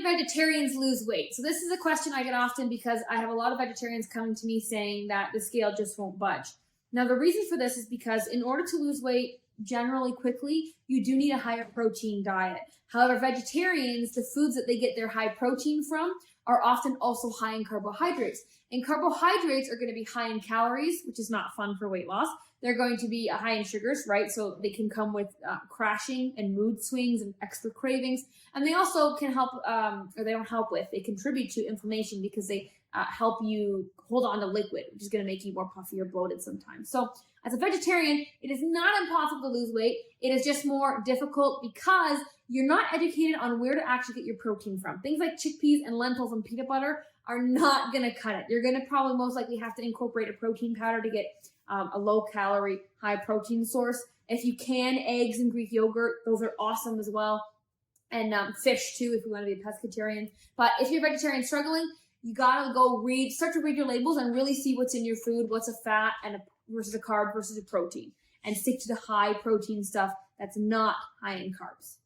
find vegetarians lose weight? So this is a question I get often because I have a lot of vegetarians coming to me saying that the scale just won't budge. Now, the reason for this is because in order to lose weight generally quickly, you do need a higher protein diet. However, vegetarians, the foods that they get their high protein from are often also high in carbohydrates. And carbohydrates are going to be high in calories, which is not fun for weight loss. They're going to be high in sugars, right? So they can come with crashing and mood swings and extra cravings. And they also can help, or they don't help with, they contribute to inflammation because they help you hold on to liquid, which is going to make you more puffy or bloated sometimes. So as a vegetarian, it is not impossible to lose weight. It is just more difficult because you're not educated on where to actually get your protein from. Things like chickpeas and lentils and peanut butter are not going to cut it. You're going to probably most likely have to incorporate a protein powder to get a low-calorie, high-protein source. If you can, eggs and Greek yogurt, those are awesome as well. And fish, too, if you want to be a pescatarian. But if you're a vegetarian struggling, you got to go start to read your labels and really see what's in your food, what's a fat and versus a carb versus a protein. And stick to the high-protein stuff that's not high in carbs.